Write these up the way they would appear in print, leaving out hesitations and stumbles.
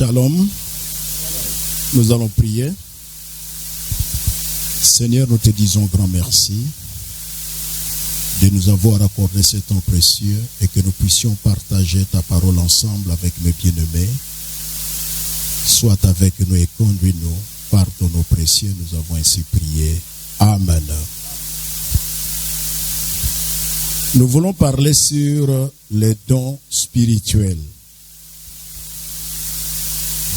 Shalom. Nous allons prier. Seigneur, nous te disons grand merci de nous avoir accordé ce temps précieux et que nous puissions partager ta parole ensemble avec mes bien-aimés. Sois avec nous et conduis-nous par ton nom précieux. Nous avons ainsi prié. Amen. Nous voulons parler sur les dons spirituels,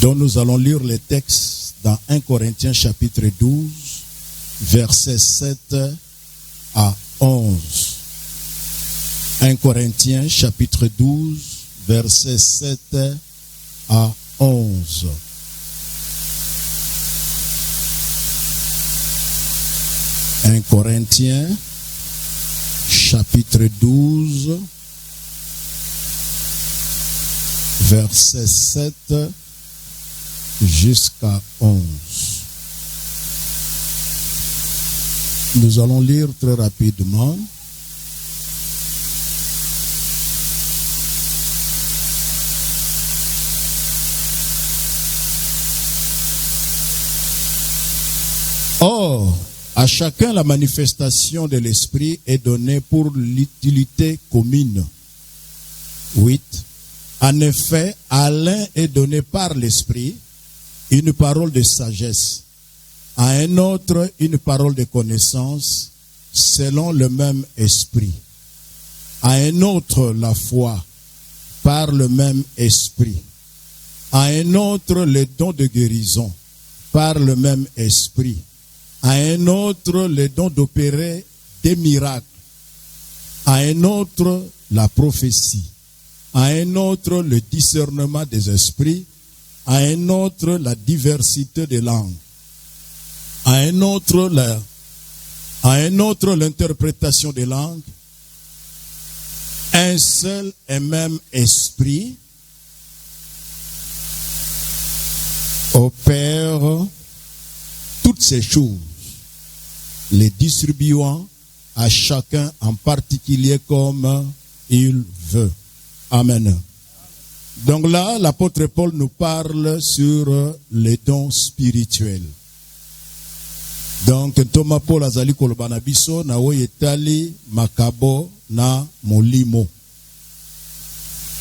dont nous allons lire les textes dans 1 Corinthiens chapitre 12, versets 7 à 11. 1 Corinthiens chapitre 12, versets 7 à 11. « 1 Corinthiens chapitre 12, verset 7 jusqu'à 11. Nous allons lire très rapidement. Or, à chacun la manifestation de l'Esprit est donnée pour l'utilité commune. 8. En effet, à l'un est donné par l'Esprit une parole de sagesse, à un autre une parole de connaissance, selon le même Esprit. À un autre la foi, par le même Esprit. À un autre le don de guérison, par le même Esprit. À un autre le don d'opérer des miracles, à un autre la prophétie, à un autre le discernement des esprits, à un autre la diversité des langues, à un autre l'interprétation des langues. Un seul et même esprit opère toutes ces choses, les distribuant à chacun en particulier comme il veut. Amen. Donc là, l'apôtre Paul nous parle sur les dons spirituels. Donc, Thomas Paul azali kolobana biso na oyetali makabo na molimo.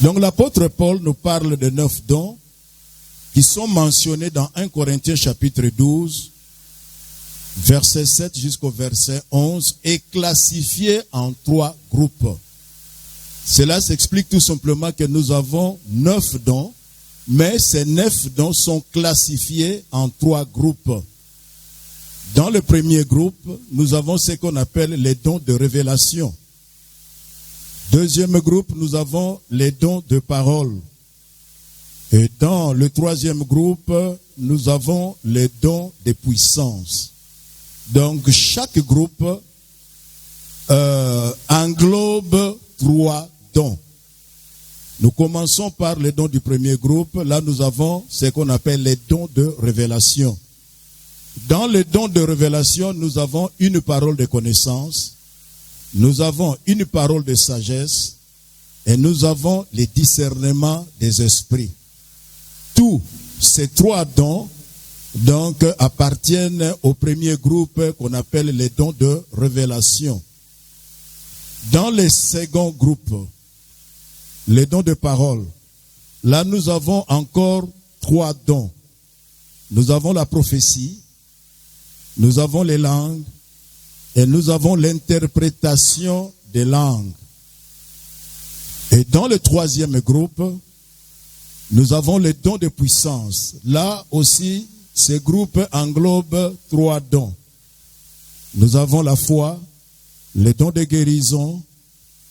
Donc l'apôtre Paul nous parle de 9 dons qui sont mentionnés dans 1 Corinthiens chapitre 12, verset 7 jusqu'au verset 11, et classifiés en 3 groupes. Cela s'explique tout simplement que nous avons 9 dons, mais ces 9 dons sont classifiés en 3 groupes. Dans le premier groupe, nous avons ce qu'on appelle les dons de révélation. Deuxième groupe, nous avons les dons de parole. Et dans le troisième groupe, nous avons les dons de puissance. Donc, chaque groupe englobe 3 dons. Nous commençons par les dons du premier groupe. Là, nous avons ce qu'on appelle les dons de révélation. Dans les dons de révélation, nous avons une parole de connaissance, nous avons une parole de sagesse et nous avons les discernements des esprits. Tous ces 3 dons donc appartiennent au premier groupe qu'on appelle les dons de révélation. Dans le second groupe, les dons de parole, là nous avons encore 3 dons. Nous avons la prophétie, nous avons les langues et nous avons l'interprétation des langues. Et dans le troisième groupe, nous avons les dons de puissance. Là aussi, ce groupe englobe 3 dons. Nous avons la foi, les dons de guérison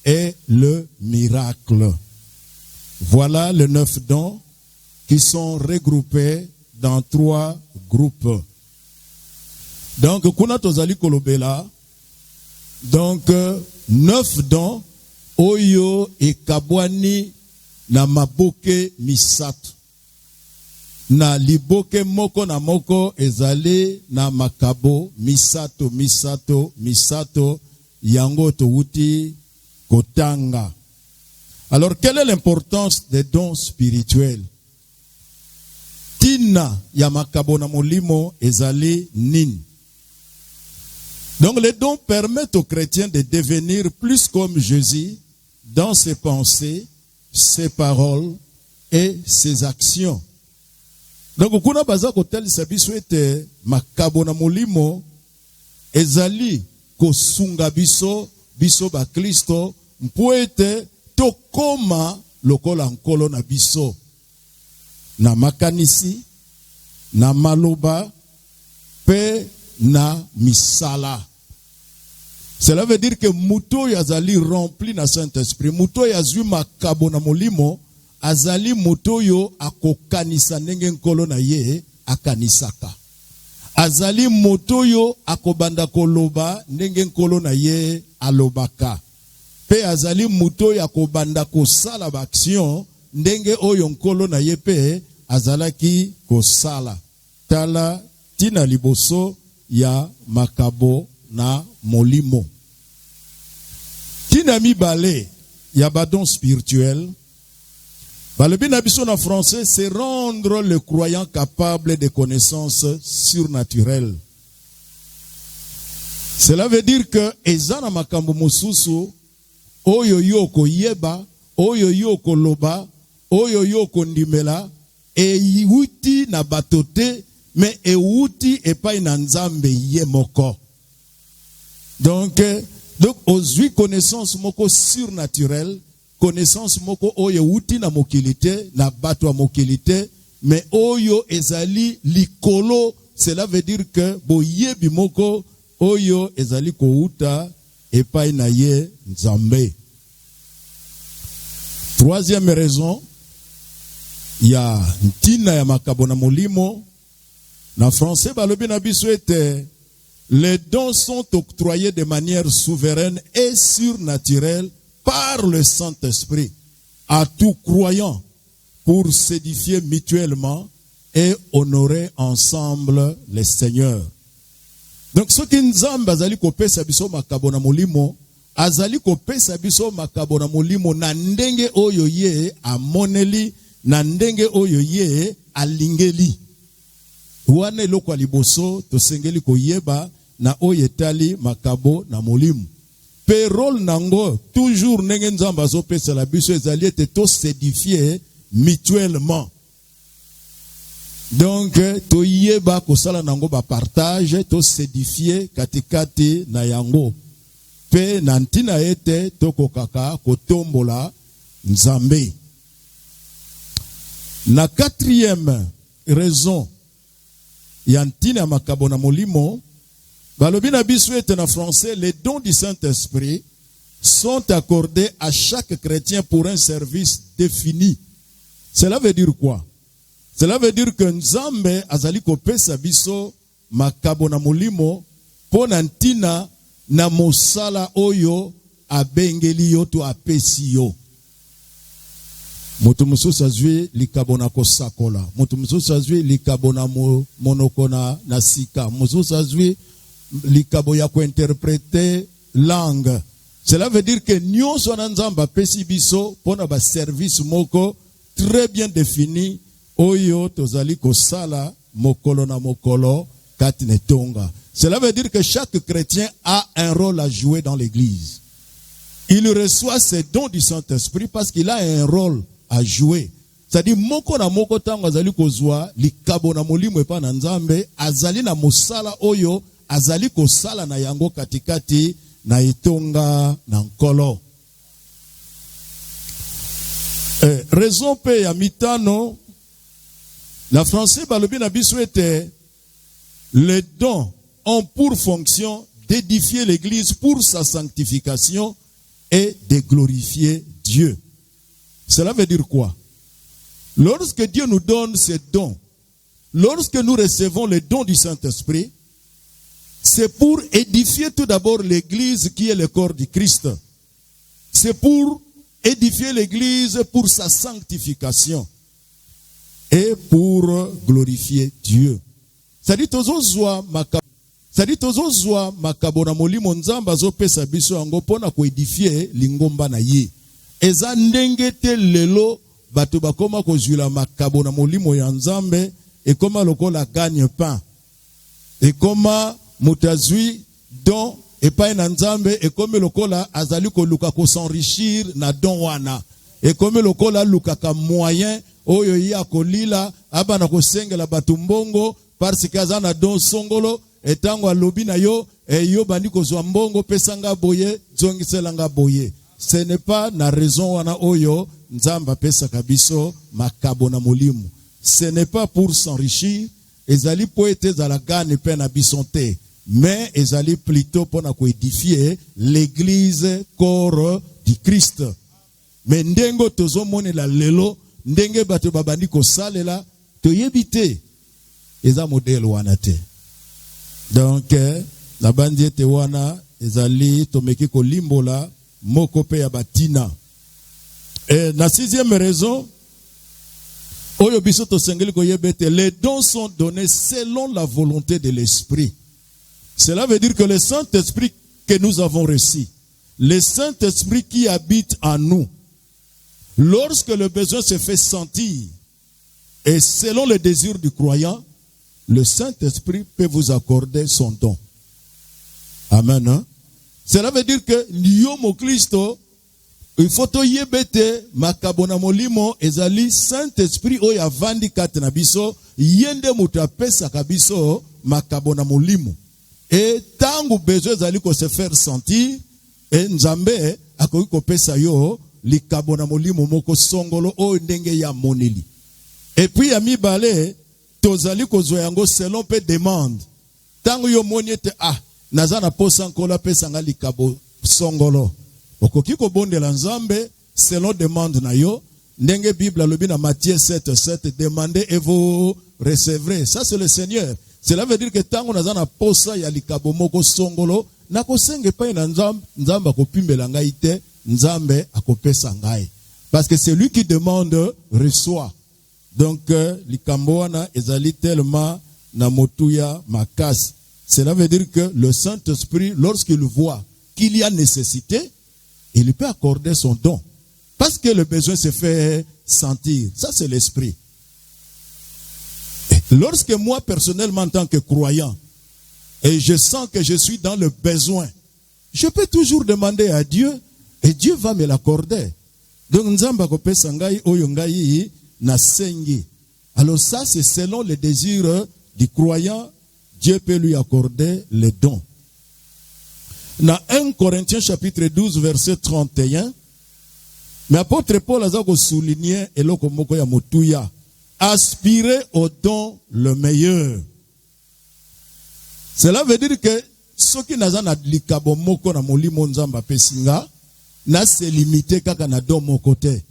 et le miracle. Voilà les 9 dons qui sont regroupés dans 3 groupes. Donc, kuna tozali kolobela, donc 9 dons, oyo e kabwani na maboke misato. Na liboke moko na moko ezali na makabo misato, yango touti kotanga. Alors, quelle est l'importance des dons spirituels? tina ya makabo na molimo ezali nini. Donc les dons permettent aux chrétiens de devenir plus comme Jésus dans ses pensées, ses paroles et ses actions. Donc kuna baza kotel sabiso ete makabo na molimo ezali kosunga biso ba Kristo mpo ete tokoma lokola nkolo na biso na makanisi na maloba pe na misala. Cela veut dire que muto yazali rempli na Saint-Esprit, muto yazwi makabo na molimo azali muto yo akokanisa ndenge nkolo na ye akanisaka. Azali muto yo akobanda koloba ndenge nkolo na ye alobaka. Pe azali muto ya kobanda kosala ba action ndenge oyo nkolo na ye pe azalaki kosala. Tala tina liboso ya makabo na molimo. Tina mibale ya badon spirituel. Balobi na biso na français, c'est rendre le croyant capable de connaissances surnaturelles. Cela veut dire que ezana makambo mosusu oyo yo koyeba, oyo yo koloba, oyo yo kondimela e wuti na batote mais e wuti epai na nzambe ye moko. Donc ozwi connaissance moko surnaturelle, connaissance moko oyo wuti na mokilité na bato a mokilité mais oyo ezali likolo. Cela veut dire que boyebi moko oyo ezali kouta epai na ye nzambe. Troisième raison, ya ntina ya makabo na molimo. Na français balobi na biso ete les dons sont octroyés de manière souveraine et surnaturelle par le Saint-Esprit à tout croyant pour s'édifier mutuellement et honorer ensemble les seigneurs. Donc ce qui nzambe azali kopesa biso makabo na molimo, azali kopesa biso makabo na molimo na ndenge oyo ye amoneli, na ndenge oyo ye alingeli. Wane loko liboso tosengeli koyeba na oyo etali makabo na molimo. Pe rôle nango toujours ndenge nzambe azopesa la biso ezali ete to s'édifier mutuellement. Donc to yeba kosala nango ba partage, to s'édifier katikati na yango. Pe nantina ete to kokaka kotombola nzambe. Na quatrième raison yantina makabo na molimo, balobi na biso ete na français, les dons du Saint-Esprit sont accordés à chaque chrétien pour un service défini. Cela veut dire quoi? Cela veut dire que nzambe azali kopesa biso makabo na molimo po na ntina na mosala oyo abengeli yo to apesi yo. Moto mususu azwi likabo na kosakola, moto mususu azwi likabo na monoko na sika, mususu azwi likabo ya kointerpréter langue. Cela veut dire que nyonso na nzamba pesi biso pona ba service moko très bien défini oyo tozali kosala mokolo na mokolo kati netonga. Cela veut dire que chaque chrétien a un rôle à jouer dans l'église. Il reçoit ses dons du Saint-Esprit parce qu'il a un rôle à jouer. C'est-à-dire moko na moko tango azali kozwa likabo na molimo epa na nzambe azali na mosala oyo azali kosala na yango katikati na itonga na nkolo. Raison pe ya mitano, la français balobi na biso ete les dons ont pour fonction d'édifier l'église pour sa sanctification et de glorifier Dieu. Cela veut dire quoi? Lorsque Dieu nous donne ces dons, lorsque nous recevons les dons du Saint-Esprit, c'est pour édifier tout d'abord l'église qui est le corps du Christ. C'est pour édifier l'église pour sa sanctification et pour glorifier Dieu. C'est-à-dire tozozwa makabo na molimo nzamba azopesa biso yango pona ko édifier lingomba na ye. Eza ndenge te lelo bato bakoma kozwila makabo na molimo ya nzambe et comment lokola gagne pain. Et comment mutazui don et pas na nzambe et comme lokola azali ko luka ko s'enrichir na don wana. Et comme lokola luka ka moyen oyo ya kolila abana ko sengela batumbongo parce que azana don songolo etango alobi na yo e yo bandi ko zwa mbongo pesanga boye zongiselanga boye. Ce n'est pas na raison wana oyo nzamba pesa kabiso makabo na molimu. Ce n'est pas pour s'enrichir, ezali poete za la gane pe na bisonte, mais ezali plutôt pour na ko édifier l'église corps du Christ. Mais ndengo tozo mone la lelo ndenge bato babandi ko salela to yebite eza modèle wana te. Donc la bandi te wana ezali tomeki ko limbola moko pe ya batina. Et la sixième raison, les dons sont donnés selon la volonté de l'Esprit. Cela veut dire que le Saint-Esprit que nous avons reçu, le Saint-Esprit qui habite en nous, lorsque le besoin se fait sentir, et selon le désir du croyant, le Saint-Esprit peut vous accorder son don. Amen. Hein? Cela veut dire que Nyomo Christo, il faut to yebete makabona molimo ezali Saint-Esprit oya vandi katna biso yende muta pesa kabiso makabona molimo. Et tangu besoin ezali ko se faire sentir et nzambe akoki ko pesa yo likabona molimo moko songolo o ndenge ya moneli. Et puis ami balé tozali ko zoyango selon pe demande. Tangu yo moniete nazana posa nkola pesa nga likabo songolo. Okoki ko bondela nzambe selon demande na yo. Ndenge Bible alobi na Matthieu 7:7, demandez et vous recevrez. Ça c'est le Seigneur. Cela veut dire que tango nazana posa ya likabo moko songolo na kosenge pa na nzambe akopimbela ngai te, nzambe akopesa ngai. Parce que c'est lui qui demande reçoit. Donc likambo wana ezali tellement na motuya makasi. Cela veut dire que le Saint-Esprit, lorsqu'il voit qu'il y a nécessité, il peut accorder son don. Parce que le besoin se fait sentir. Ça, c'est l'esprit. Et lorsque moi, personnellement, en tant que croyant, et je sens que je suis dans le besoin, je peux toujours demander à Dieu, et Dieu va me l'accorder. Donc, nzamba kope sangai oyo ngai na sengi. Alors ça, c'est selon le désir du croyant, Dieu peut lui accorder les dons. Dans 1 Corinthiens chapitre 12 verset 31, mais apôtre Paul a souligné eloko moko ya motuya, aspirer au don le meilleur. Cela veut dire que ceux qui n'ont pas likabo moko na molimo nzamba pesinga na se limité kaka na don moko te.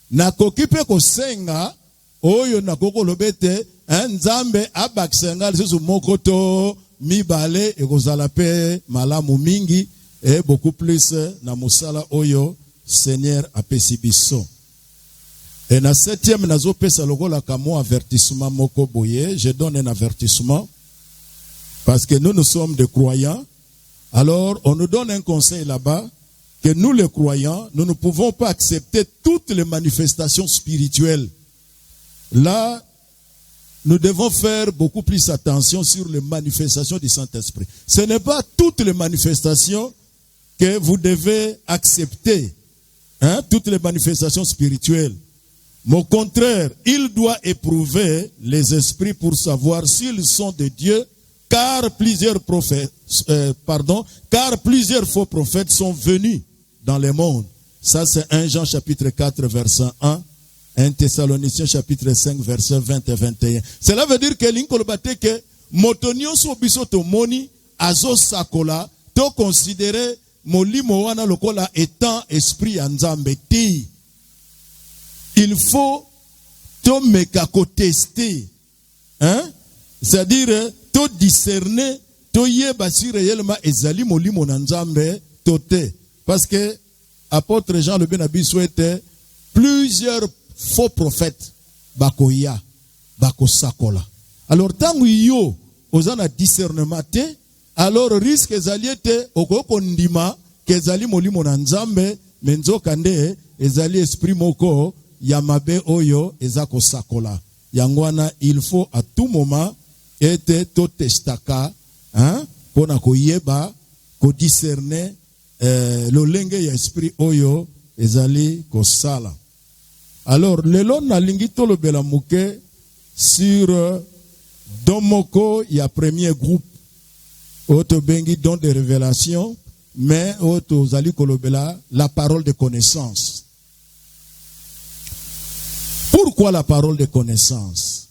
Na kokipe ko senga oyo na koko lobete nzambe abaksenga lisu moko to mibale ekozala pe malamu mingi et beaucoup plus na musala oyo Seigneur apesi biso. Et na septième nazo pesa lokola kamo avertissement moko boye, je donne un avertissement parce que nous sommes des croyants. Alors on nous donne un conseil là-bas que nous les croyants, nous ne pouvons pas accepter toutes les manifestations spirituelles. Là, nous devons faire beaucoup plus attention sur les manifestations du Saint-Esprit. Ce n'est pas toutes les manifestations que vous devez accepter, toutes les manifestations spirituelles. Mais au contraire, il doit éprouver les esprits pour savoir s'ils sont de Dieu, car plusieurs faux prophètes sont venus dans le monde. Ça c'est 1 Jean chapitre 4 verset 1. 1 Thessaloniciens chapitre 5 verset 20 et 21. Cela veut dire que l'inkolobate que motonio so bisoto moni azo sakola to considérer molimo wana lokola étant esprit nzambe ti. Il faut to mekako tester. C'est-à-dire to discerner to yeba si réellement ezali molimo na nzambe tote. Parce que apôtre Jean le Benabi souhaitait plusieurs faux prophètes bakoya bakosakola. Alors tangu yo ozana discernement te, alors risque ezali ete okoko ndima kezali molimo na nzambe menzo kande ezali esprit moko ya mabe oyo ezako sakola. Yangwana, il faut à tout moment être tout testaka, hein, pour na koyeba, ko discerner, l'olenge ya esprit oyo, ezali ko sala. Alors, lelo na lingi tolo bela muke, sur Domoko, il y a premier groupe, auto bengi don de révélation, mais auto zali kolobela, la parole de connaissance. Pourquoi la parole de connaissance?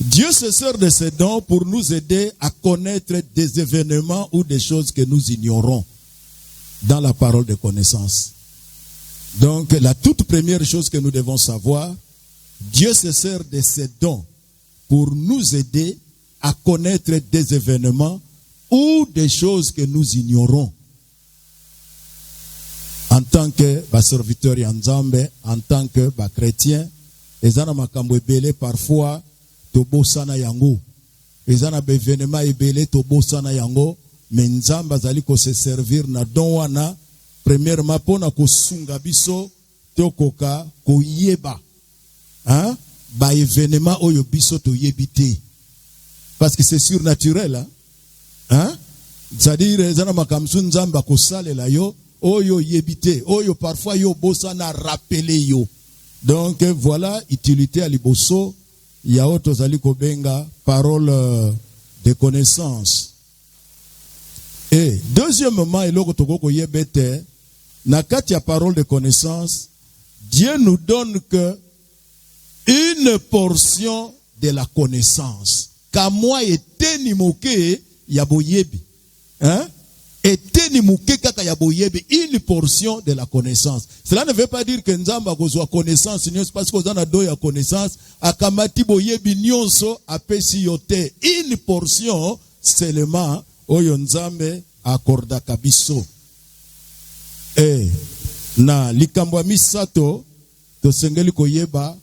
Dieu se sert de ces dons pour nous aider à connaître des événements ou des choses que nous ignorons dans la parole de connaissance. Donc, la toute première chose que nous devons savoir, Dieu se sert de ces dons pour nous aider à connaître des événements ou des choses que nous ignorons. En tant que serviteur Yanzambe, en tant que chrétien, ezana makambo ebele parfois tobosana yango. Ezana événement ebele tobosana yango, mais Nzamba zali ko se servir na don wana premièrement pona ko sunga biso tokoka ko yeba. Hein? Ba événement oyo biso to yebite. Parce que c'est surnaturel, hein? Hein? C'est-à-dire ezana makamsu Nzamba ko salela yo oyo yebite, oyo parfois yo bossa na rappeler yo. Donc voilà, utilité à liboso, ya oto zali kobenga parole de connaissance. Et deuxièmement, eloko toko yebete, na kati ya parole de connaissance, Dieu nous donne que une portion de la connaissance. Kamwa eteni moke ya boyebi. Hein? Et une portion de la connaissance. Cela ne veut pas dire que Nzamba kozwa connaissance, parce que kozana do ya connaissance, akamati boyebi nyonso apesi yote. Une portion seulement oyo Nzambe akorda kabiso. Et na likambo misato to sengeli koyeba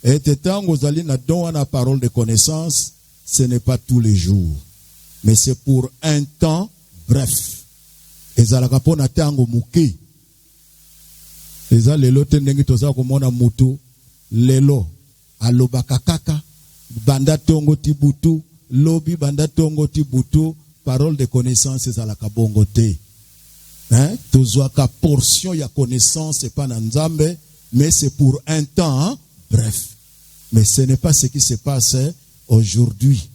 et tango zali na don na parole de connaissance, ce n'est pas tous les jours, mais c'est pour un temps bref. Ezalaka pona tango muke. Eza lelo tendengi toza komona mutu lelo alobaka kaka banda tongo tibutu lobi banda tongo tibutu parole de connaissance ezalaka bongo te. Hein? Tozwaka portion ya connaissance et pas na Nzambe, mais c'est pour un temps bref. Mais ce n'est pas ce qui se passe aujourd'hui.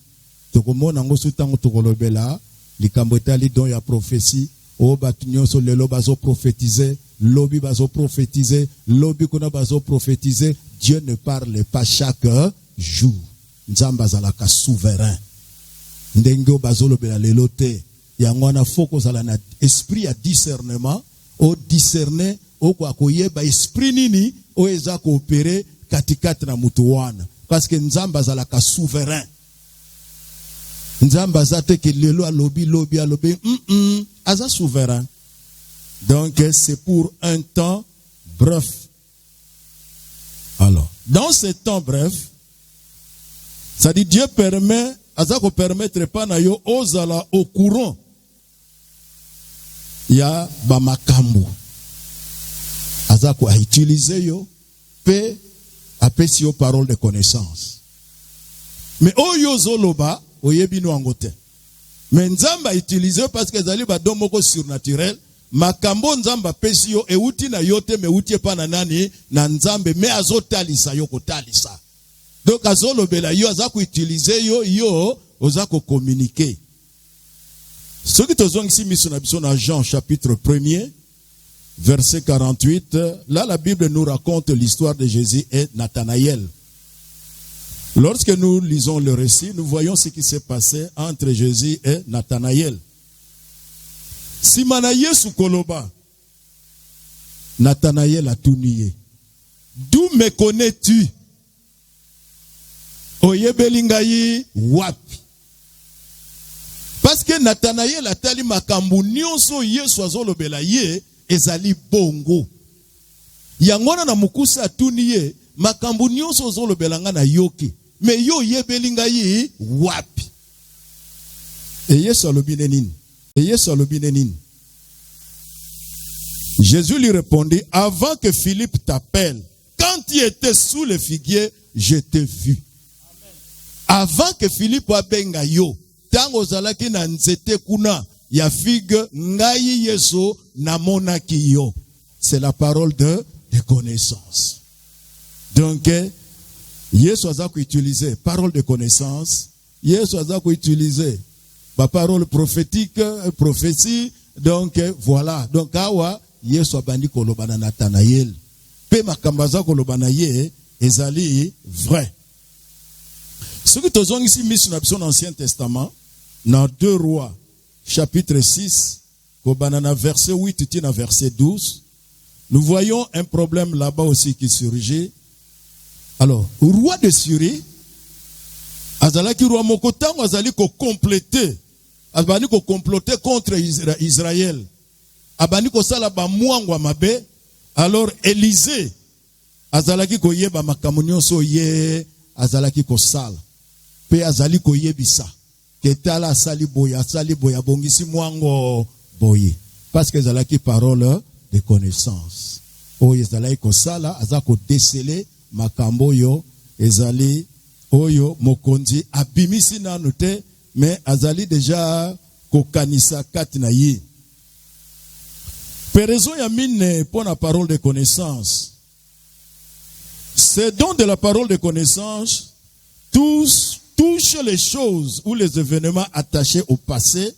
Tokomona ngo sutango tokolobela likambo etali don ya prophétie. O batunyoso lelo bazo prophétiser, lobi bazo prophétiser, lobi kuna bazo prophétiser. Dieu ne parle pas chaque jour. Nzamba zalaka souverain. Ndengo bazo lobela lelo te. Yangwana foko zala na esprit à discernement, o discerner, o kwa koyeba esprit nini, o eza coopérer katikati na mutu wana. Parce que Nzamba zalaka souverain. Nzamba zate ke lelo alobi lobi alobi aza souverain. Donc c'est pour un temps bref. Alors, dans ce temps bref, ça dit Dieu permet azako permettre pas na yo ozala au courant. Ya ba makambo. Azako a utilisé yo pe apesi yo parole de connaissance. Mais oyo zoloba oyebino angote. Mais Nzamba utilisé parce que zali ba domoko surnaturel, makambo Nzamba pesi yo euti na yote me uti pa na nani na Nzambe me azotalisa yo kotalisa. Donc azolobela yo azako utiliser yo ozako communiquer. Ce qui te zongi si miso na biso na Jean chapitre 1er verset 48, là la Bible nous raconte l'histoire de Jésus et Nathanaël. Lorsque nous lisons le récit, nous voyons ce qui s'est passé entre Jésus et Nathanaël. Simana Yesu koloba, Nathanaël a tout nié. D'où me connais-tu? Oyebelingayi wapi? Parce que Nathanaël a tali makambu nyonso Yesu azolobela ye ezali bongo. Yangona na mukusa tout nié, makambu nyonso azolobela nga na yoke. Mais yo yebelingayi wapi? Et Yesu alobine nini? Jésus lui répondit, avant que Philippe t'appelle, quand tu étais sous le figuier, je t'ai vu. Avant que Philippe abenga yo, tango zalaki na nzete kuna ya figue ngai Yesu namonaki yo. C'est la parole de connaissance. Donc, Yesu azako utiliser parole de connaissance. Yesu azako utiliser la parole prophétique, prophétie. Donc, voilà. Donc, awa, Yesu abandi koloba na Nathanaël. Pe makambaza koloba na ye, ezali vrai. Ce que nous avons ici mis sur l'Ancien Testament, dans 2 Rois, chapitre 6, verset 8, verset 12, nous voyons un problème là-bas aussi qui surgit. Alors, le roi de Syrie, azalaki roi mokotango azali ko compléter, azali ko comploter contre Israël. Abani ko sala ba muangwa mabe, alors Élisée azalaki ko yeba makamunyo so ye azalaki ko sala. Pe azali ko yebisa. Ketala asali boya bongisi muango boye. Parce que azalaki parole de connaissance. Oyo ezalaki ko sala azako déceler makambo yo ezali oyo mokonzi abimisi nanu te mais azali déjà kokanisa kati na ye. Perezo ya mine pour la parole de connaissance. Ces dons de la parole de connaissance touchent les choses ou les événements attachés au passé,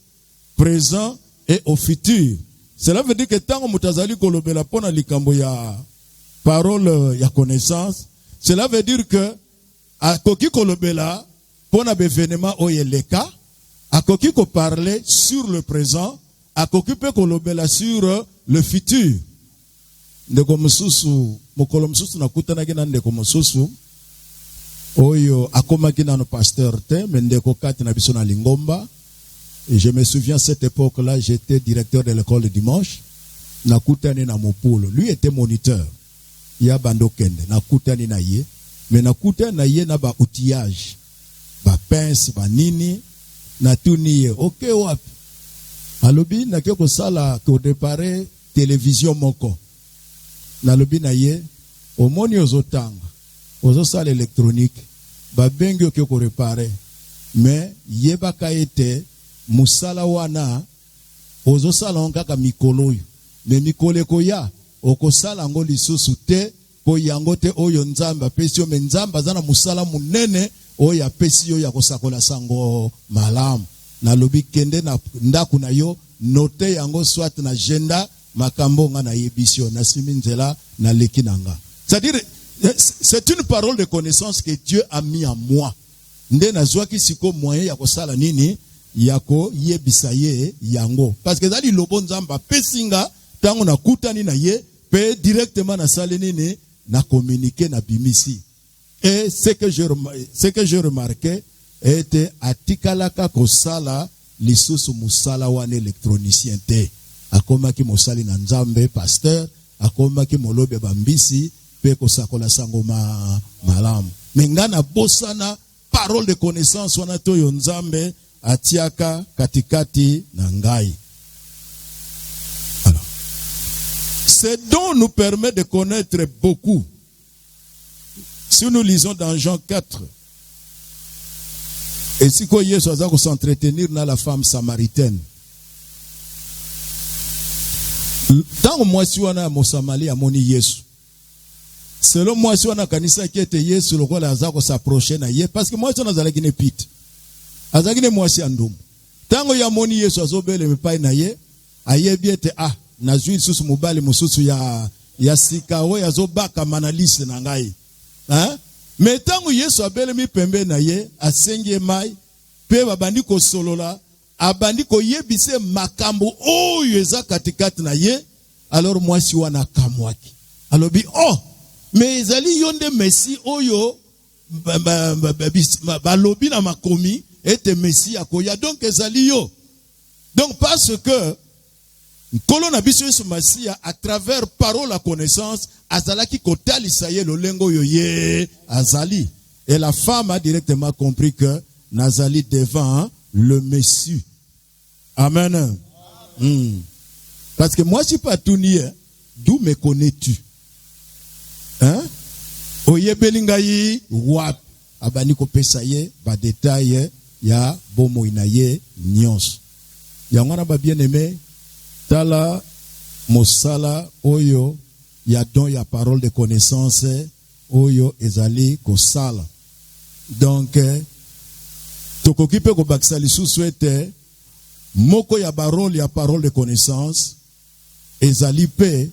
présent et au futur. Cela veut dire que tant mutazali kolobela pona likambo ya parole ya connaissance, cela veut dire que a koki kolobela pona bevenema oyeleka, a koki ko parler sur le présent, a koki pe kolobela sur le futur. Ndeko mususu mokolo mususu nakutana kina ndeko mususu oyo akomaki na no pasteur te mendeko kati na biso na Lingomba. Et je me souviens, à cette époque-là, j'étais directeur de l'école le dimanche. Nakutani na mopolo. Lui était moniteur. Ya bando kende. Nakutani na ye. Mais nakutani na ye na ba outillage. Ba pince, ba nini. Na tuni ye. Ok, wap. Alobi, na kyo sala ko dépare télévision moko. Na lobi na ye. Omoni ozotanga. Ozo sala électronique. Ba bengi kyo ko réparer. Mais ye baka ete musala wana ozo sala ngaka mikolo yo me mikolo koya okosala ngo lisusu te po yango te oyo nzamba pesi yo me nzamba zana musala munene oyo apesi yo ya kosakola sango malamu na lobi kende na ndaku na yo note yango soit na agenda makambo nga na yebisio na siminzela na lekinanga. C'est-à-dire c'est une parole de connaissance que Dieu a mis en moi. Nde na zwaki siko moyen ya kosala nini yako yebisa ye yango parce que zali lobo nzamba pesinga tango na kutani na ye pe directement na sale nini na communiquer na bimisi. Et ce que je remarquais était atikalaka kosala lisusu musala wane électronicien te akomaki mosali na nzambe pasteur akomaki molobe bambisi pe kosakola sango malamu mengana bosana parole de connaissance wana to yo nzambe atiaka katikati na ngai. Alors, ces dons nous permet de connaître beaucoup. Si nous lisons dans Jean 4, et si quoi Yesu aza ko s'entretenir na la femme samaritaine. Tant moi si wana mo Samali amoni Yesu. Selon moi si wana kanisa ki ete Yesu lokola aza ko s'approcher na ye parce que moi si wana zalaki ne pite. Azagine mwasi andum. Tango ya moni Yesu azobele mipai na ye, ayebi ete nazwi susu mubali mususu ya sikawe azobaka manalise na ngai. Mais tango Yesu abele mi pembe na ye, asengi mai, pe babandi ko solola, abandi ko yebise makambo oyo eza katikati na ye, alors mwasi wana kamwaki. Alobi, mais ezali yonde Messi oyo balobi na makomi était Messie akoya donc ezali yo. Donc parce que Nkolo na biso Yesu Masia à travers parole la connaissance azalaki kotali saye lo lengo yo ye azali et la femme a directement compris que nazali devant le Messie. Amen. Parce que moi je suis pas tout nié, d'où me connais-tu? Oyebelingayi wap abani kopesa ye ba détail ya bomo inaye nyons. Yangwana ba bien aimé tala mosala oyo ya don ya parole de connaissance oyo ezali kosala. Donc tokoki pe ko bakisa lisusu ete moko ya barole ya parole de connaissance ezali pe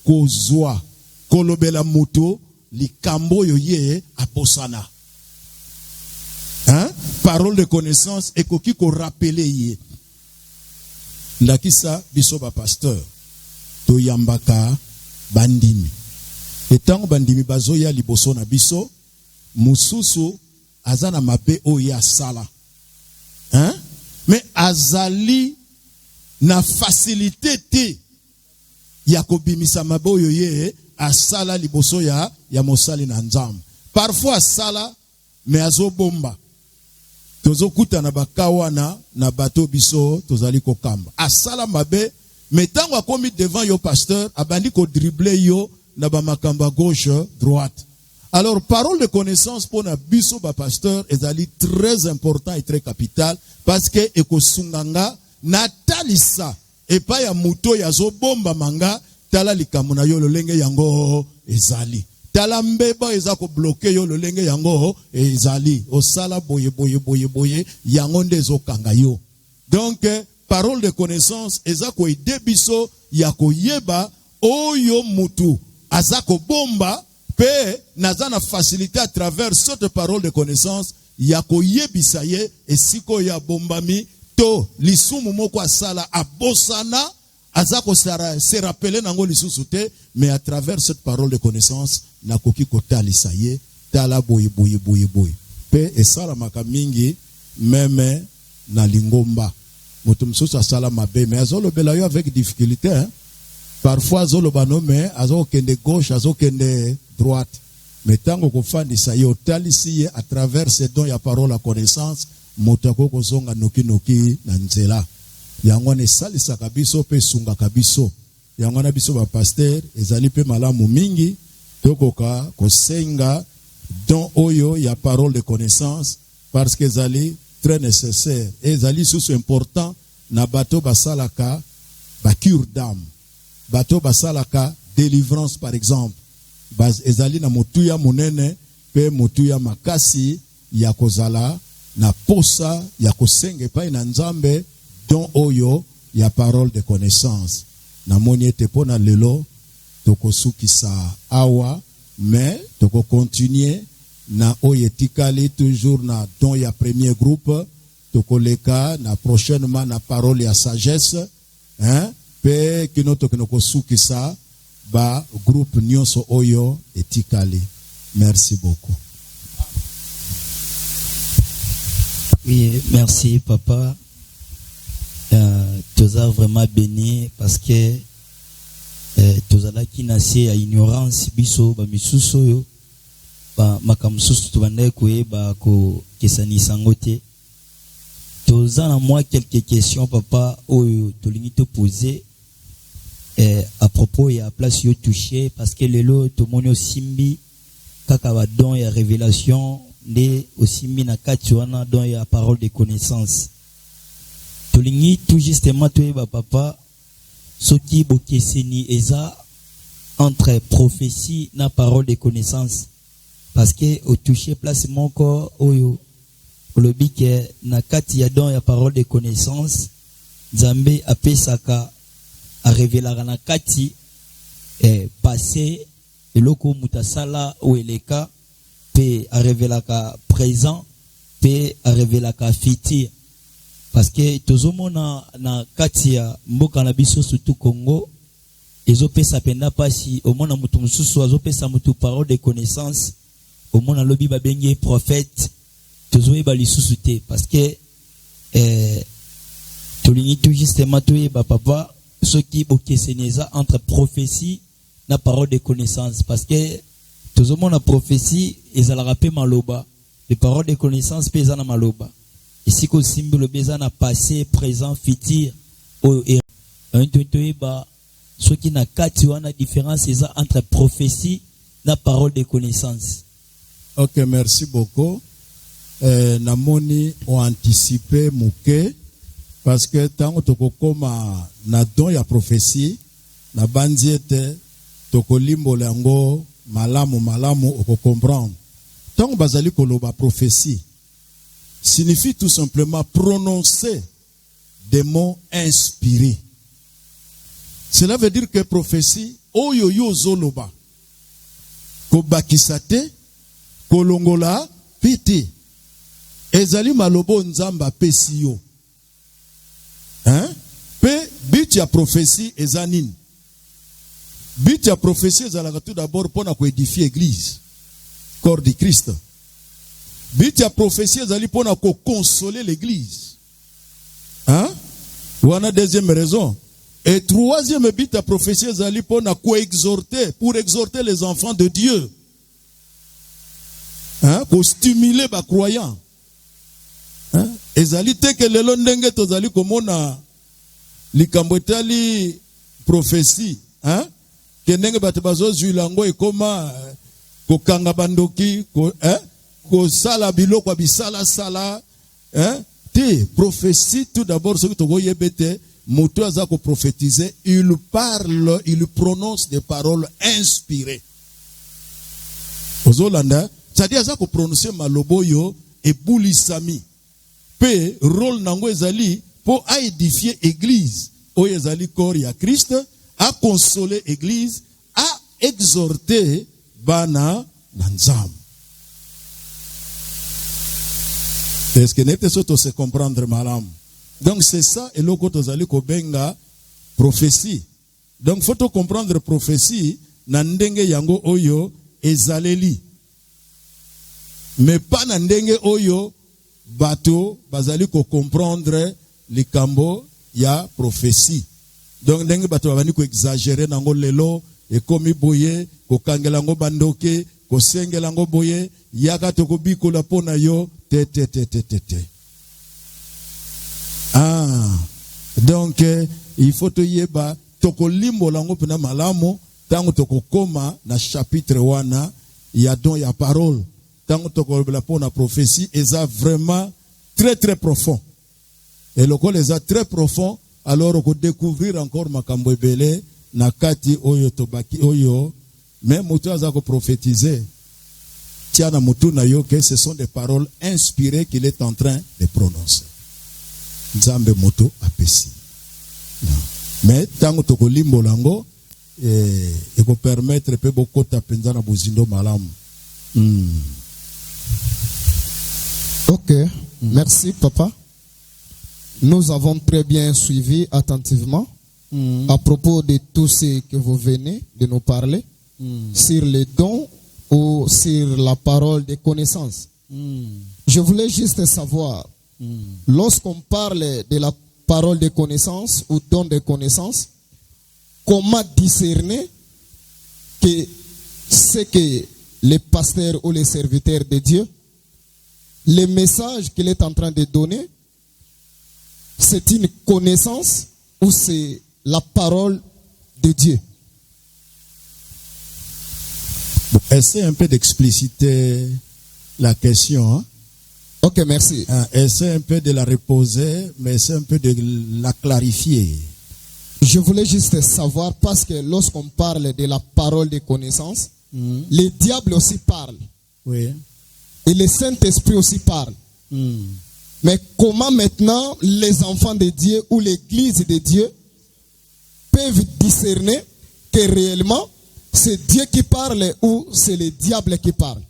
kozwa kolobela muto likambo yo ye aposana. Hein? Parole de connaissance ekoki ko rappeler ye. Ndakisa biso ba pasteur to yambaka bandimi. Etango bandimi bazoya liboso na biso mususu azana mabe oya sala. Hein? Mais azali na facilité te ya kobimisa mabe oyo ye asala liboso ya mosali na nzambe. Parfois asala mais azobomba. Tozo kuta na bakawana na bato biso tozali kokamba. Asala mabe mais tango akomi devant yo pasteur abandi ko dribbler yo na ba makamba gauche droite. Alors parole de connaissance pour na biso ba pasteur ezali très important et très capital parce que ekosunganga na talisa epa ya muto ya zo bomba manga tala likambo na yo lolenge yango ezali. Tala mbeba eza ko bloquer yo lolenge yango ezali. Osala boye yango nde zo kanga yo. Donc parole de connaissance eza ko ide biso ya ko yeba oyo mutu azako bomba pe nazana facilité à travers cette parole de connaissance ya ko yebisa ye esiko ya bombami to lisumu moko asala abosana azako se rappeler nango lisusu te mais à travers cette parole de connaissance na koki kotalisa ye tala boye pe esala makamingi meme na lingomba moto msusu asala mabe mais azolo bela yo avec difficulté hein? Parfois azolo banome azo kende gauche azo kende droite mais tango kofandisa yo talisi ye à travers ces dons ya parole à connaissance motako kozonga noki na nzela yango ne salisa kabiso pe sunga kabiso yango na biso ba pasteur ezali pe malamu mingi tokoka kosenga don oyo ya parole de connaissance parce que ezali très nécessaire et ezali sous important na bato basalaka ba cure d'âme bato basalaka délivrance par exemple ezali na motuya munene pe motuya makasi ya kozala na posa ya kosenge pa na nzambe don oyo ya parole de connaissance na moni ete pona lelo tokosukisa awa mais toko continuer na oyetikali toujours na don ya premier groupe tokoleka na prochainement na parole ya sagesse hein pe kinoto kinokosukisa ba groupe nyonso oyo etikali. Merci beaucoup. Oui, merci papa. Tu as vraiment béni parce que tu as la kinase à ignorance biso ba misuso yo ba makamsusu tu bande koye ba ko kesani sangote. Tu as na moi quelques questions papa oyo to lingi te poser à propos et à place yo touché parce que lelo to monyo simbi kaka ba don ya révélation de aussi mina kati wana don ya parole de connaissance to lingi tout justement to ba papa soki bokeseni eza entre prophétie na parole de connaissance parce que au touché place moko oyo lobi ke na kati ya don ya parole de connaissance Nzambe apesaka a révéler na kati passé eloko mutasala ou eleka pe a révéler ka présent pe a révéler ka futur parce que tozomona na kati ya mboka na biso surtout Congo ezopesa penda pasi omona mutu mususu azopesa mutu parole de connaissance omona lobi babenge prophète tozoyeba lisusu te parce que tolingi tout justement toyeba papa ce qui bokeseneza entre prophétie na parole de connaissance parce que tout le monde a prophétie et ça la rappelle maloba les paroles de connaissance pesa na maloba ici ko simbolo beza na passé présent futur o et un ba ce qui na kati wana différence eza entre prophétie la parole de connaissance. Ok, merci beaucoup. Namoni ont anticipé mouke parce que tant toko koma na don ya prophétie na bandiete toko limbo lango malamu oko comprendre. Tant bazali koloba prophétie signifie tout simplement prononcer des mots inspirés. Cela veut dire que prophétie oyo yo zoloba ko bakisate kolongola piti ezali malobo nzamba pesi yo. Hein? Pe bit ya prophétie ezanine. Bit ya prophétie ezalaka tout d'abord pour na ko édifier église, corps de Christ. Bit ya prophétie ezali pour na ko consoler l'église. Hein? Voilà deuxième raison. Et troisième but à prophétie ezali pour na ko exhorter, pour exhorter les enfants de Dieu. Hein? Pour stimuler les croyants. Hein? Ezali te que lelo ndenge tozali komona likambo etali prophétie. Hein? Que ndenge bato bazozuilango ekoma kokanga bandoki ko sala biloko bisala sala. Hein? Te prophétie tout d'abord ce que tu voyez bête moto azako prophétiser, il parle, il prononce des paroles inspirées. Ozolanda, c'est-à-dire azako prononcer maloboyo et boulisami. Pe rôle nango ezali pour édifier église, o ezali corps ya Christ, à consoler église, à exhorter bana nanzam. Est-ce que n'était surtout se comprendre malam? Donc c'est ça et l'autre tozali ko benga prophétie. Donc faut comprendre prophétie na ndenge yango oyo ezaleli. Mais pas na ndenge oyo bato bazali ko comprendre likambo ya prophétie. Donc ndenge bato babani ko exagérer nango lelo e komi boye ko kangela ngo bandoke ko sengela ngo boye yaka to ko bikola pona yo te. Ah, donc il faut te yeba toko limbo lango pena malamo tango toko koma na chapitre wana ya don ya parole tango toko la pona prophétie eza vraiment très profond et le col eza très profond alors on peut découvrir encore makambo ebele na kati oyo tobaki oyo même moto aza ko prophétiser tiana mutu na yo que ce sont des paroles inspirées qu'il est en train de prononcer. Nzambe moto apesi. Mais tango toko limbo lango et ko permettre pe bokota penza na bozindo malamu. Ok, merci papa. Nous avons très bien suivi attentivement à propos de tout ce que vous venez de nous parler sur les dons ou sur la parole de connaissance. Je voulais juste savoir, lorsqu'on parle de la parole de connaissance ou don de connaissance, comment discerner que ce que le pasteur ou le serviteur de Dieu, le message qu'il est en train de donner, c'est une connaissance ou c'est la parole de Dieu? Essaie un peu d'expliciter la question. Hein? Ok, merci. Essaie un peu de la reposer, mais essaie un peu de la clarifier. Je voulais juste savoir, parce que lorsqu'on parle de la parole de connaissance, le diable aussi parle. Oui. Et le Saint-Esprit aussi parle. Mais comment maintenant les enfants de Dieu ou l'église de Dieu peuvent discerner que réellement c'est Dieu qui parle ou c'est le diable qui parle?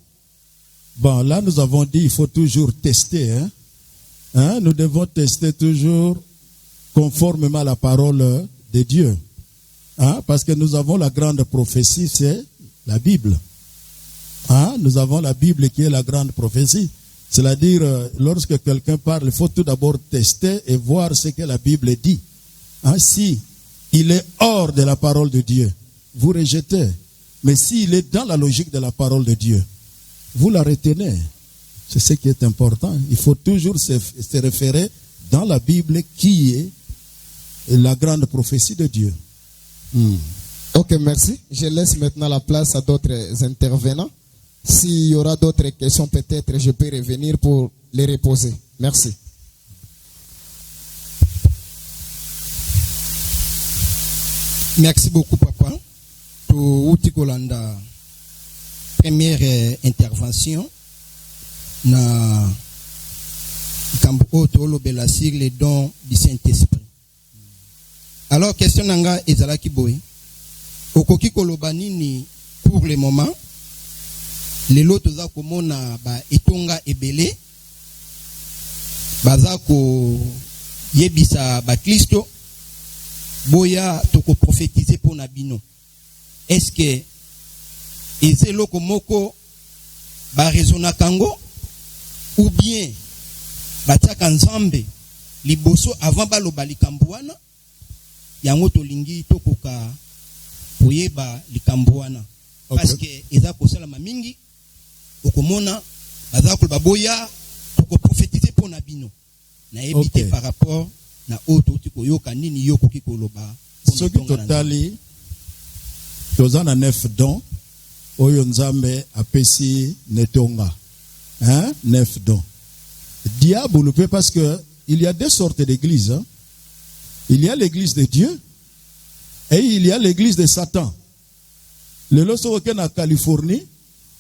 Bon, là nous avons dit il faut toujours tester. Hein? Nous devons tester toujours conformément à la parole de Dieu. Hein? Parce que nous avons la grande prophétie, c'est la Bible. Hein? Nous avons la Bible qui est la grande prophétie. C'est-à-dire, lorsque quelqu'un parle, il faut tout d'abord tester et voir ce que la Bible dit. Hein? Si il est hors de la parole de Dieu, vous rejetez. Mais s'il est dans la logique de la parole de Dieu, vous la retenez. C'est ce qui est important. Il faut toujours se référer dans la Bible qui est la grande prophétie de Dieu. Ok, merci. Je laisse maintenant la place à d'autres intervenants. S'il y aura d'autres questions, peut-être je peux revenir pour les reposer. Merci. Merci beaucoup, papa, pour la première intervention. Na Kambo Tolobela sur les dons du Saint-Esprit. Alors, question nanga ezalaki boy. Okoki kolobani ni pour le moment. Les lots za komona ba etonga ebele. Baza ko yebisa ba Kristo. Boya toko prophétiser pour nabino. Est-ce que ezelo komoko ba raisonna kango ou bien bataka nzambe liboso avant baloba likambo wana yango tolingi tokoka koyeba likambo wana parce que eza kosala mamingi okomona baza ko baboya toko prophétiser pour nabino na ebité par rapport na auto tikoyoka nini yoko kikoloba ce qui totali tozana 9 dons oyo nzambe apesi netonga 9 dons. Diable peut parce que il y a deux sortes d'églises. Hein? Il y a l'église de Dieu et il y a l'église de Satan. Le loso oke na Californie,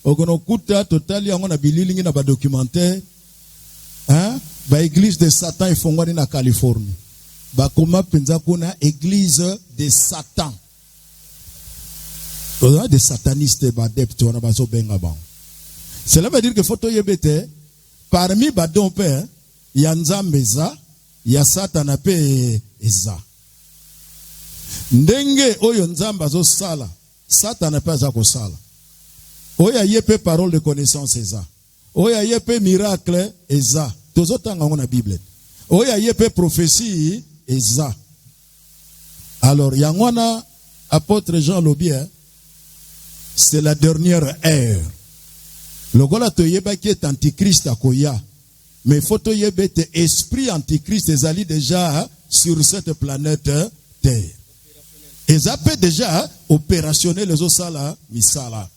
okono kuta totali yango na bililingi na ba documentaire, ba église de Satan ifongwani na Californie. Ba koma penza kuna église de Satan. On a des satanistes ba adeptes wana bazo benga ba. Cela veut dire que photo yebete parmi badon père il y a nzambe za ya satana pe eza ndenge oyo nzamba zo sala satana pe za ko sala oya yepe parole de connaissance eza oya yepe miracle eza tozotanga ngona bible oya yepe prophétie eza alors yangwana apôtre Jean Lobien c'est la dernière heure. Le gola to yeba qui est antichrist akoya. Mais faut to yebete esprit antichrist ezali déjà sur cette planète Terre. Ezape déjà opérationnel les osala misala.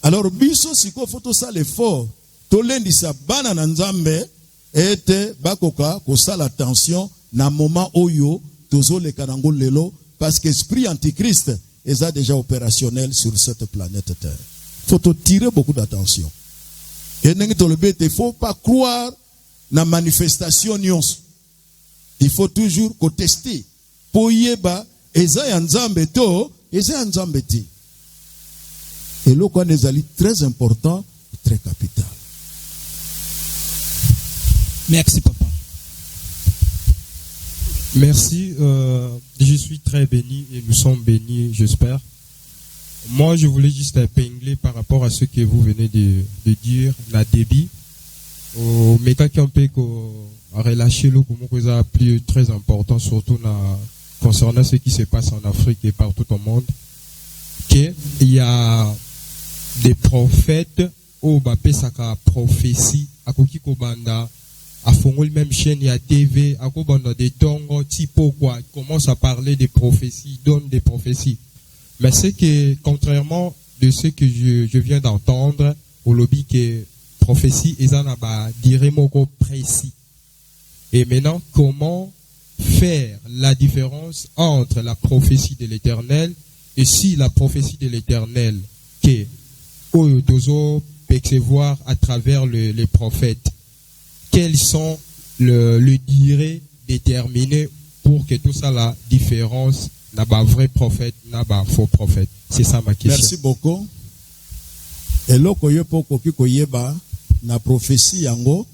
Alors biso siko faut to sala effort. To lendisa bana na nzambe ete bakoka ko sala attention na moment oyo tozo le kanango lelo parce que esprit antichrist est déjà opérationnel sur cette planète Terre. Faut te tirer beaucoup d'attention. Et il ne faut pas croire na manifestation nyonso. Il faut toujours tester. Pour yeba eza ya nzambe to, eza ya nzambe ti. Et là quoi nezali très important, très capital. Merci papa. Merci, je suis très béni et nous sommes bénis, j'espère. Moi, je voulais juste épingler par rapport à ce que vous venez de dire, la débit. Mais quand on peut relâcher le comment plus très important, surtout concernant ce qui se passe en Afrique et partout au monde, qu'il y a des prophètes au Bapé Saka prophétie, à Kokiko Banda, à Fongol même chaîne, il y a TV, à Kobanda des tongs, typo quoi, commence à parler des prophéties, donne des prophéties. Mais c'est que, contrairement de ce que je viens d'entendre, au lobby que prophétie, ils en ont dire moko précis. Et maintenant, comment faire la différence entre la prophétie de l'Éternel et si la prophétie de l'Éternel, que Oyotozo peut voir à travers les prophètes, quels sont le durée déterminé pour que tout ça, la différence, n'a pas vrai prophète, n'a pas faux prophète. C'est ça ma question. Merci beaucoup. Et là, koyepo koki koyeba na prophétie yango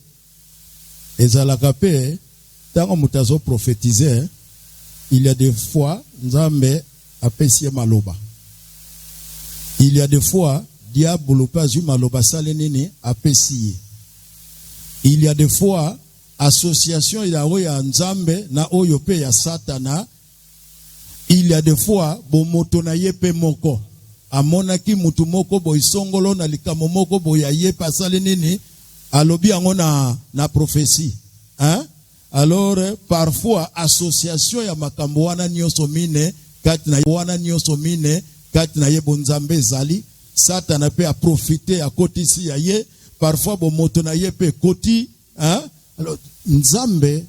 ezalaka pe tango mutazo prophétiser il y a des fois nzambe apesi maloba. Il y a des fois diable pas ju maloba salenini apesi. Il y a des fois association ya oya nzambe na oyo pe ya satana. Il y a des fois bomoto na yepe moko amonaki mutu moko boisongolo na likamo moko boyaye pasale nini alobi yango na prophétie hein. Alors parfois association ya makambo wana nyoso mine kati na wana nyoso mine kati na ye bonzambe zali Satan peut profiter à côté ici yaye parfois bon moto na ye peut koti hein alors nzambe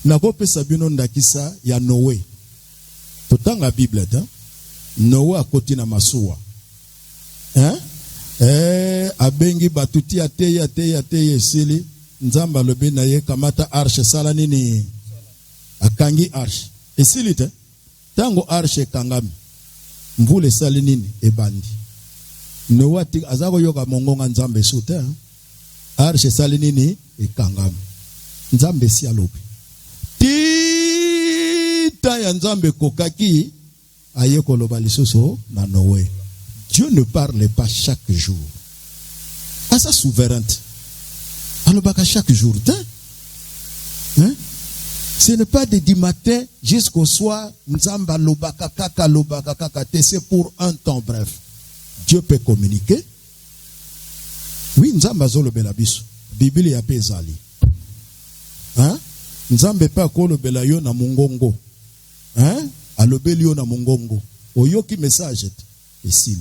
nako pesa bino ndakisa ya Noé totanga Bible ta Noé a koti na masuwa hein abengi batuti ateye sili nzamba lobi na ye kamata arche sala nini akangi arche esili te tango arche kangami mvule sali nini ebandi Noé azako yoka mongonga nzambe sute arche sali nini ekangami nzambe si alobi tita ya nzambe kokaki aye koloba lisusu na Noé. Dieu ne parle pas chaque jour à sa souveraineté. Alors baka chaque jour hein? Ce n'est pas de du matin jusqu'au soir nzamba lobaka kaka c'est pour un temps bref. Dieu peut communiquer. Oui, nzamba zolobela biso. Bible ya pezali. Hein? Nzambe pa ko lobela yo na mungongo. Hein? Alobeli yo na mungongo. Oyoki message ici.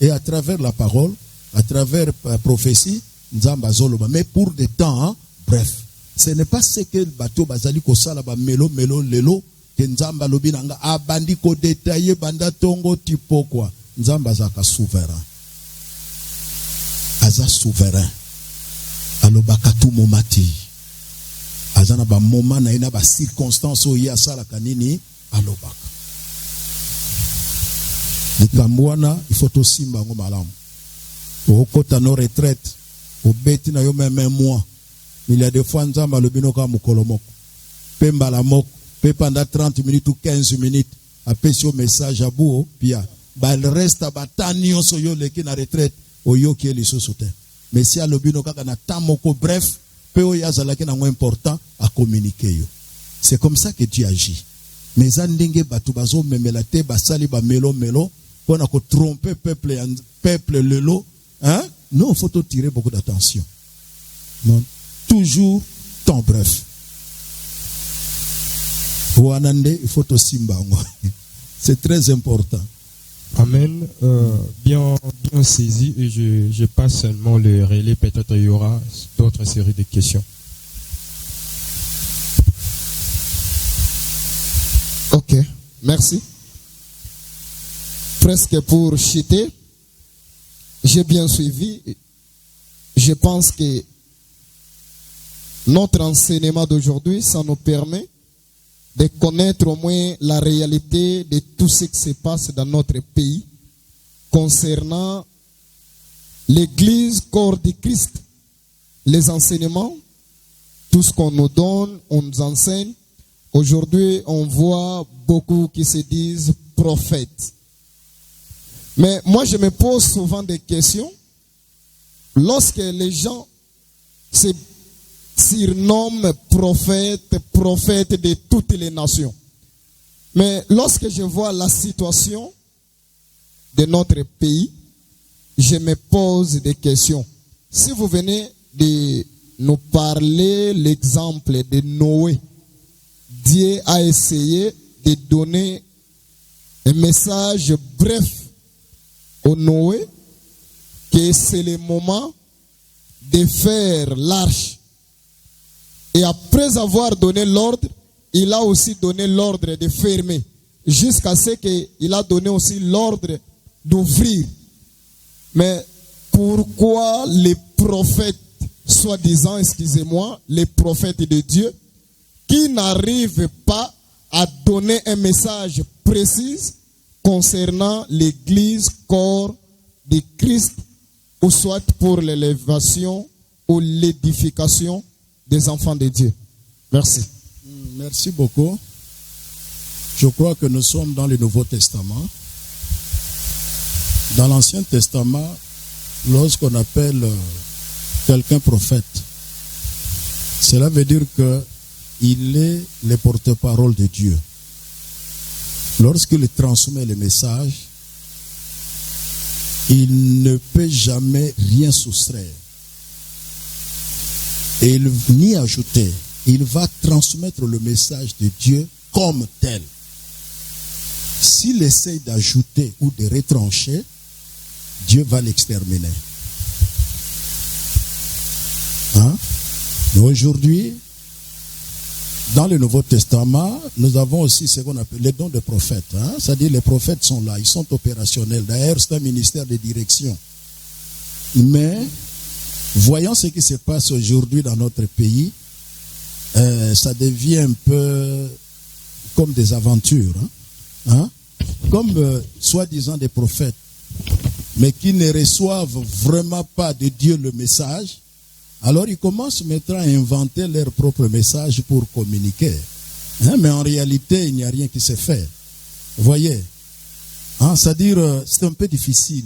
Et à travers la parole, à travers la prophétie, nzamba zoloba. Mais pour des temps, hein, bref. Ce n'est pas ce que le bateau bazali ko sala ba melo lelo que nzamba lobi nanga abandi ko détailler banda tongo tipo quoi. Nzamba zaka souverain. Aza souverain. Alobaka tout momati. Azana ba moment na ina ba circonstance o ya sala kanini alobaka. Nikambwana il faut aussi mbango malamu. Au kota no retraite, au beti na yo même mois. Il y a des fois nzamba lobino ka mukolomoko. Pe mbala moko, pe pendant 30 minutes ou 15 minutes, après ce message à bout pia. Ba le reste ba tanio so yo leki na retraite, o yo ki eli sosote. Mais si a lobino ka na tamoko bref, pe o yazala ki na ngo important à communiquer yo. C'est comme ça que Dieu agit. Mais andenge batu bazo memelate basali ba melo pour na ko tromper peuple lelo, hein? Non, il faut tirer beaucoup d'attention. Non. Toujours temps bref. Wanande, il faut aussi mbango. C'est très important. Amen. Bien saisi et je passe seulement le relais. Peut-être il y aura d'autres séries de questions. Ok, merci. Presque pour chuter, j'ai bien suivi. Je pense que notre enseignement d'aujourd'hui, ça nous permet de connaître au moins la réalité de tout ce qui se passe dans notre pays concernant l'Église, corps de Christ, les enseignements, tout ce qu'on nous donne, on nous enseigne. Aujourd'hui, on voit beaucoup qui se disent prophètes. Mais moi, je me pose souvent des questions. Lorsque les gens se surnomment prophètes de toutes les nations. Mais lorsque je vois la situation de notre pays, je me pose des questions. Si vous venez de nous parler l'exemple de Noé, Dieu a essayé de donner un message bref au Noé, que c'est le moment de faire l'arche. Et après avoir donné l'ordre, il a aussi donné l'ordre de fermer, jusqu'à ce qu'il a donné aussi l'ordre d'ouvrir. Mais pourquoi les prophètes, soi-disant, excusez-moi, les prophètes de Dieu, qui n'arrivent pas à donner un message précis concernant l'Église, corps de Christ, ou soit pour l'élévation ou l'édification des enfants de Dieu. Merci. Merci beaucoup. Je crois que nous sommes dans le Nouveau Testament. Dans l'Ancien Testament, lorsqu'on appelle quelqu'un prophète, cela veut dire qu'il est le porte-parole de Dieu. Lorsqu'il transmet le message, il ne peut jamais rien soustraire. Et ni ajouter. Il va transmettre le message de Dieu comme tel. s'il essaye d'ajouter ou de retrancher, Dieu va l'exterminer. Hein? Mais aujourd'hui, dans le Nouveau Testament, nous avons aussi ce qu'on appelle les dons de prophètes. Hein? C'est-à-dire les prophètes sont là, ils sont opérationnels. D'ailleurs, c'est un ministère de direction. Mais, voyons ce qui se passe aujourd'hui dans notre pays, ça devient un peu comme des aventures. Hein? Comme soi-disant des prophètes, mais qui ne reçoivent vraiment pas de Dieu le message. Alors ils commencent maintenant à inventer leur propre message pour communiquer. Hein? Mais en réalité, il n'y a rien qui se fait. Vous voyez? Hein? C'est-à-dire, c'est un peu difficile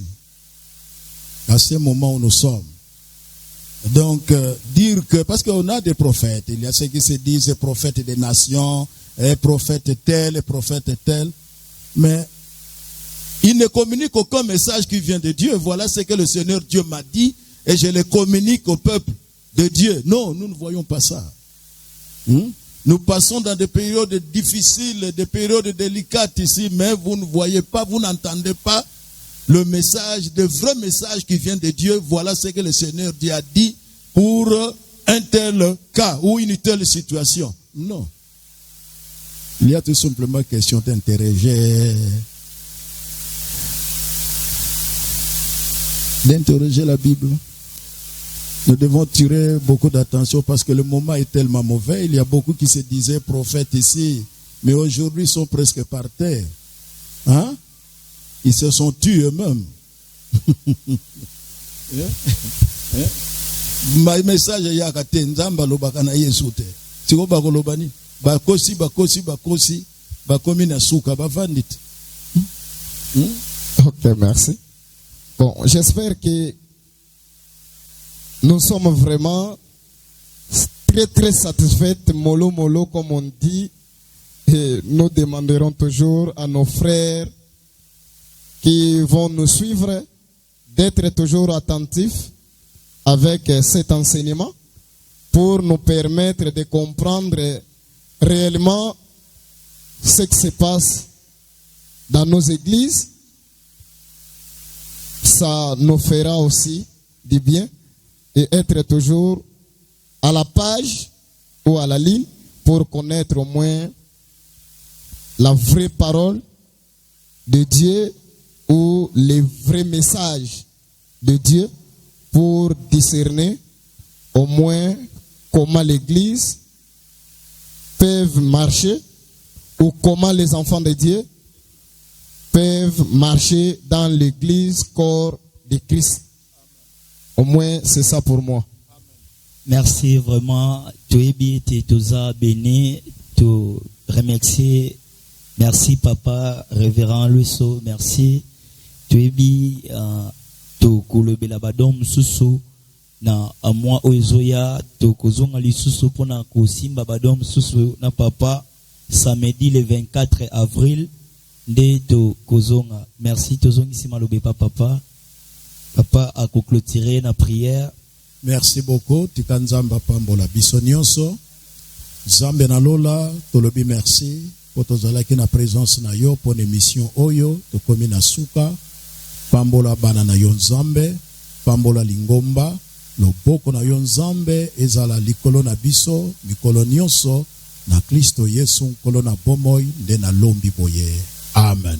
à ce moment où nous sommes. Donc, dire que, parce qu'on a des prophètes, il y a ceux qui se disent prophètes des nations, prophètes tel, mais ils ne communiquent aucun message qui vient de Dieu. Voilà ce que le Seigneur Dieu m'a dit, et je le communique au peuple de Dieu. Non, nous ne voyons pas ça. Nous passons dans des périodes difficiles, des périodes délicates ici, mais vous ne voyez pas, vous n'entendez pas le message, le vrai message qui vient de Dieu. Voilà ce que le Seigneur Dieu a dit pour un tel cas ou une telle situation. Non. Il y a tout simplement question d'interroger la Bible. Nous devons tirer beaucoup d'attention parce que le moment est tellement mauvais. Il y a beaucoup qui se disaient prophètes ici, mais aujourd'hui ils sont presque par terre. Hein? Ils se sont tués eux-mêmes. Ma message est yakate nzamba lobaka na Yesu te. Siko bakolobani bakosi bakomi na suka bavandit. Ok, merci. Bon, j'espère que nous sommes vraiment très très satisfaits, mollo comme on dit, et nous demanderons toujours à nos frères qui vont nous suivre d'être toujours attentifs avec cet enseignement pour nous permettre de comprendre réellement ce qui se passe dans nos églises. Ça nous fera aussi du bien et être toujours à la page ou à la ligne pour connaître au moins la vraie parole de Dieu ou les vrais messages de Dieu pour discerner au moins comment l'Église peut marcher ou comment les enfants de Dieu peuvent marcher dans l'Église corps de Christ. Au moins, c'est ça pour moi. Merci vraiment. Tu es bien, tu es béni, tu remercier. Merci papa, révérend Luiso, merci. Tu es bien, tu kolobela badom susu na amwa ozoya tu kozonga li susu pona kosimba badom susu na papa samedi le 24 avril de to kozonga. Merci tozongi simalobe papa. Papa a clôturé na prière. Merci beaucoup. Tikanzamba pambola bisonyonso. Zambe na lola tolobi merci. Potozalaki na présence na yo pour émission oyo to komi na suka. Pambola bana na yo nzambe, pambola lingomba, loboko na yo nzambe ezala likolo na biso, mikolo nyonso na Kristo Yesu nkolo na bomoy nde na lombi boye. Amen.